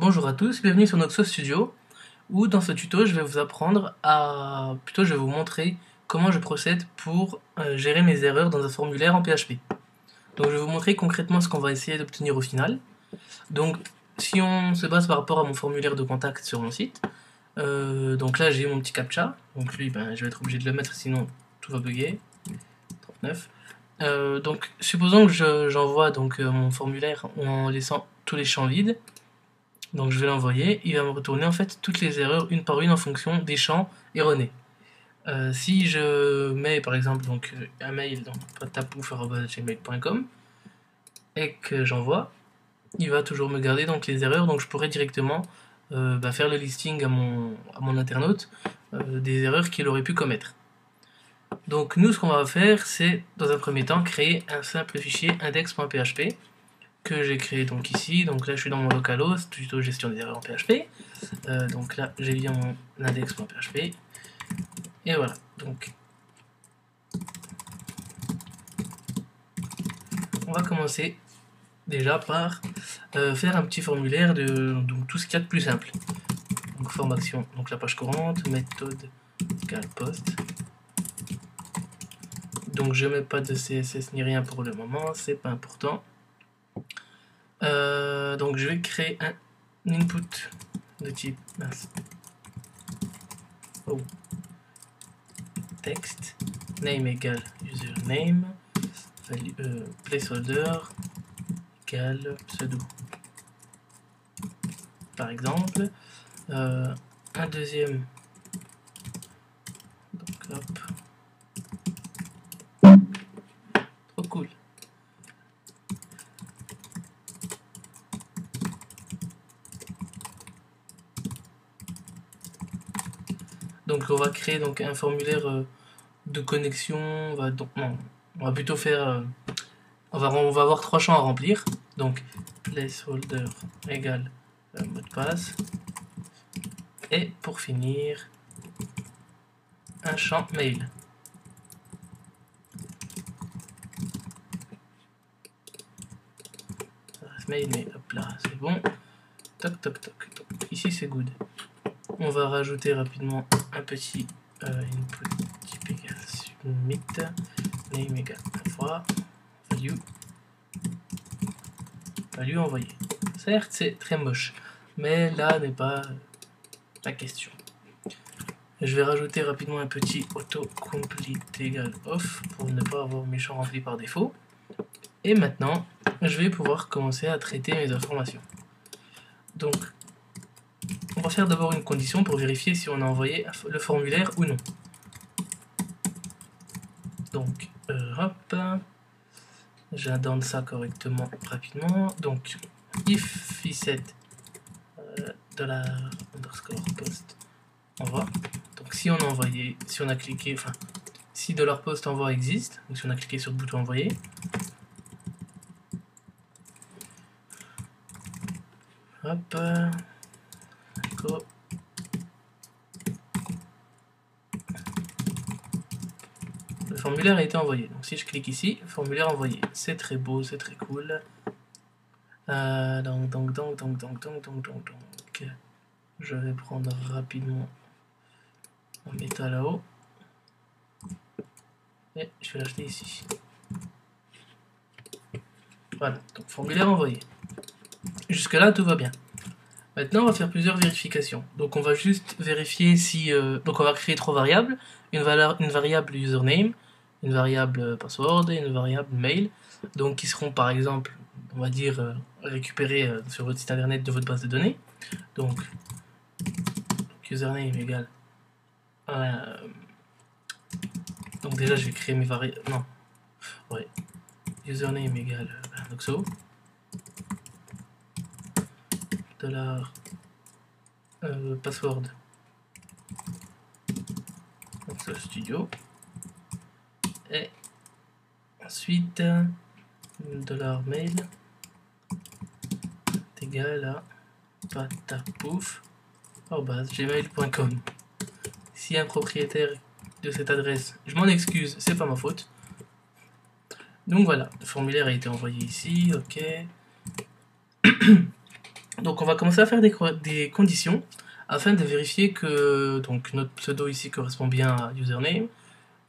Bonjour à tous, bienvenue sur Noxo Studio, où dans ce tuto je vais vous apprendre à... plutôt je vais vous montrer comment je procède pour gérer mes erreurs dans un formulaire en PHP. Donc je vais vous montrer concrètement ce qu'on va essayer d'obtenir au final. Donc si on se base par rapport à mon formulaire de contact sur mon site, donc là j'ai mon petit captcha, donc lui je vais être obligé de le mettre sinon tout va bugger. 39. Donc supposons que j'envoie mon formulaire en laissant tous les champs vides. Donc je vais l'envoyer, il va me retourner en fait toutes les erreurs une par une en fonction des champs erronés. Si je mets par exemple un mail dans tapouf@gmail.com et que j'envoie, il va toujours me garder donc les erreurs, donc je pourrais directement faire le listing à mon internaute des erreurs qu'il aurait pu commettre. Donc nous ce qu'on va faire c'est dans un premier temps créer un simple fichier index.php que j'ai créé donc ici. Donc là je suis dans mon localhost, tuto gestion des erreurs en PHP. Donc là j'ai bien mon index.php et voilà. Donc on va commencer déjà par faire un petit formulaire de donc, tout ce qu'il y a de plus simple. Donc forme action, donc la page courante, méthode égale post. Donc je mets pas de CSS ni rien pour le moment, c'est pas important. Donc je vais créer un input de type texte, name égale username, placeholder égale pseudo. Par exemple, un deuxième, donc hop, trop cool. Donc on va créer donc un formulaire de connexion. On va plutôt faire. On va avoir 3 champs à remplir. Donc placeholder égale mot de passe. Et pour finir, un champ mail. Mail, mais hop là, c'est bon. Toc toc toc toc. Ici c'est good. On va rajouter rapidement un petit input type égale submit, name égale fois, value envoyé. Certes c'est très moche, mais là n'est pas la question. Je vais rajouter rapidement un petit autocomplete égale off pour ne pas avoir mes champs remplis par défaut. Et maintenant je vais pouvoir commencer à traiter mes informations. Donc on va faire d'abord une condition pour vérifier si on a envoyé le formulaire ou non. Donc, hop, j'adonne ça rapidement. Donc, if set $post envoie. Donc, si on a envoyé, si on a cliqué, enfin, si $post envoie existe, donc si on a cliqué sur le bouton envoyer, hop, go. Le formulaire a été envoyé. Donc si je clique ici, formulaire envoyé. C'est très beau, c'est très cool. Donc, je vais prendre rapidement mon méta là-haut. Et je vais l'acheter ici. Voilà, donc formulaire envoyé. Jusque là, tout va bien. Maintenant, on va faire plusieurs vérifications. Donc on va juste vérifier si... donc on va créer 3 variables. Une variable username, une variable password et une variable mail. Donc qui seront par exemple, on va dire, récupérées sur votre site internet de votre base de données. Donc username égale... donc déjà je vais créer mes variables... Non. Ouais. Username égale Noxo. Password Noxo Studio et ensuite $mail est égal à patapouf@gmail.com. Si un propriétaire de cette adresse, je m'en excuse, c'est pas ma faute. Donc voilà, le formulaire a été envoyé ici, ok. Donc on va commencer à faire des conditions afin de vérifier que donc, notre pseudo ici correspond bien à username,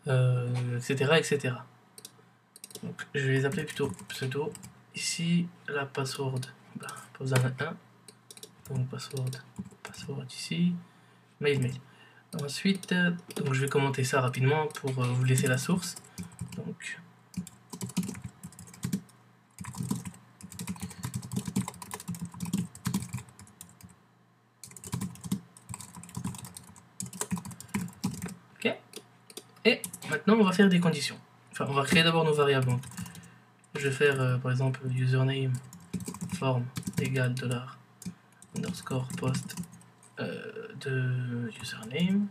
etc., etc. Donc, je vais les appeler plutôt pseudo. Ici, la password, bah, pas besoin d'un 1. Donc password ici, mail. Ensuite, donc je vais commenter ça rapidement pour vous laisser la source. Donc, ok. Et maintenant, on va faire des conditions. Enfin, on va créer d'abord nos variables. Donc, je vais faire par exemple username form égale $_ post de username.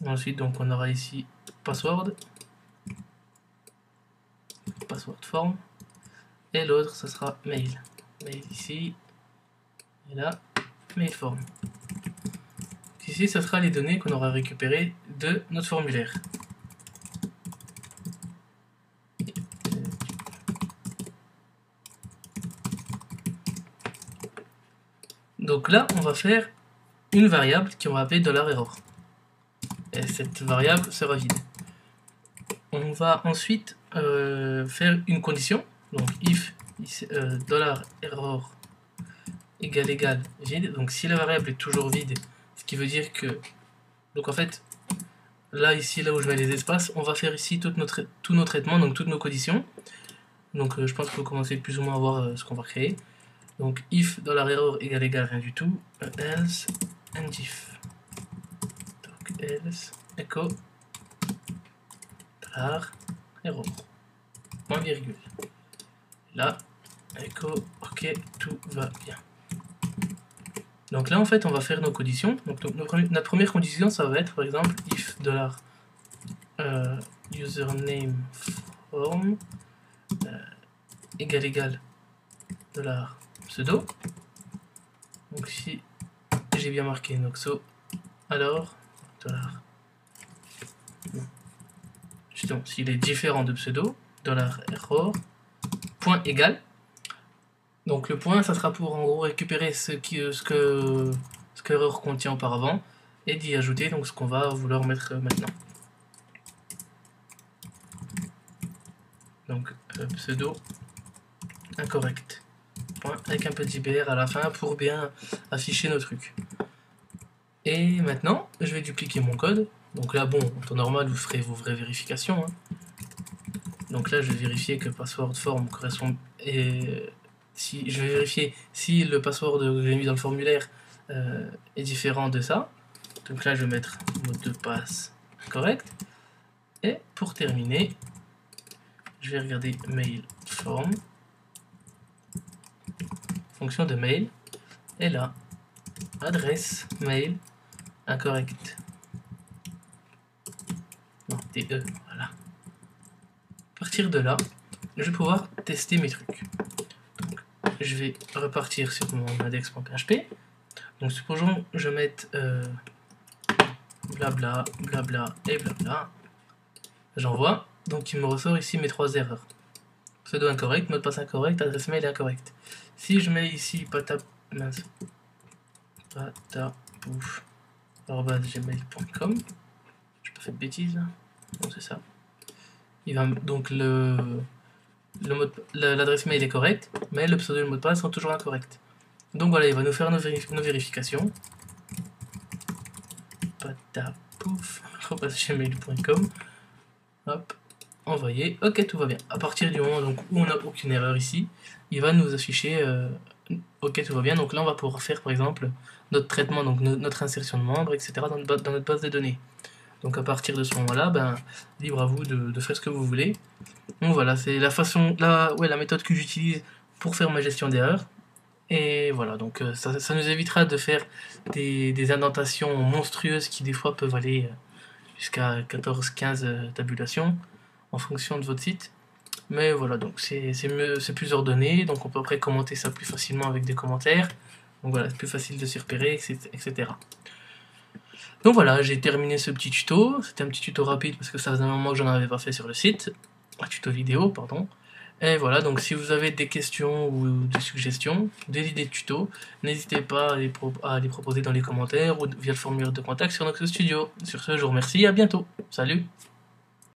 Ensuite, donc on aura ici password form, et l'autre ça sera mail ici, et là mail form. Ici ça sera les données qu'on aura récupérées de notre formulaire. Donc là on va faire une variable qui on va appeler $error, et cette variable sera vide. On va ensuite faire une condition, donc if $error égale vide. Donc si la variable est toujours vide, ce qui veut dire que, donc en fait là ici, là où je mets les espaces, on va faire ici tous nos traitements, donc toutes nos conditions. Donc je pense qu'il faut commencer plus ou moins à voir ce qu'on va créer. Donc if $error égale rien du tout, else and if. Donc else echo $error point virgule. Là echo ok, tout va bien. Donc là en fait on va faire nos conditions. Donc notre première condition ça va être par exemple if $username form égale $pseudo. Donc si j'ai bien marqué noxo, alors justement s'il est différent de pseudo, $error point égal. Donc le point ça sera pour en gros récupérer ce que error contient auparavant et d'y ajouter donc ce qu'on va vouloir mettre maintenant. Donc pseudo incorrect point avec un petit br à la fin pour bien afficher nos trucs. Et maintenant je vais dupliquer mon code. Donc là bon, en temps normal vous ferez vos vraies vérifications, hein. Donc là je vais vérifier que password form correspond, et si je vais vérifier si le password que j'ai mis dans le formulaire est différent de ça. Donc là je vais mettre mot de passe correct. Et pour terminer, je vais regarder mail form, fonction de mail, et là adresse mail incorrect. Non, TE, voilà. À partir de là, je vais pouvoir tester mes trucs. Donc, je vais repartir sur mon index.php. Donc supposons que je mette blabla, blabla et blabla. J'envoie. Donc il me ressort ici mes 3 erreurs. Pseudo incorrect, mot de passe incorrect, adresse mail incorrect. Si je mets ici patapouf@gmail.com, j'ai pas fait de bêtises là. Non, c'est ça. Il va donc l'adresse mail est correcte, mais le pseudo et le mot de passe sont toujours incorrects. Donc voilà, il va nous faire nos vérifications. patapouf@gmail.com. Hop, envoyer. Ok, tout va bien. À partir du moment donc, où on n'a aucune erreur ici, il va nous afficher ok, tout va bien. Donc là, on va pouvoir faire par exemple notre traitement, donc notre insertion de membres, etc. dans notre base de données. Donc à partir de ce moment-là, ben, libre à vous de faire ce que vous voulez. Donc voilà, c'est la méthode que j'utilise pour faire ma gestion d'erreurs. Et voilà, donc ça nous évitera de faire des indentations monstrueuses qui des fois peuvent aller jusqu'à 14-15 tabulations en fonction de votre site. Mais voilà, donc c'est plus ordonné, donc on peut après commenter ça plus facilement avec des commentaires. Donc voilà, c'est plus facile de s'y repérer, etc. Donc voilà, j'ai terminé ce petit tuto. C'était un petit tuto rapide parce que ça faisait un moment que j'en avais pas fait sur le site. Un tuto vidéo, pardon. Et voilà, donc si vous avez des questions ou des suggestions, des idées de tutos, n'hésitez pas à les proposer dans les commentaires ou via le formulaire de contact sur Noxus Studio. Sur ce, je vous remercie, à bientôt. Salut!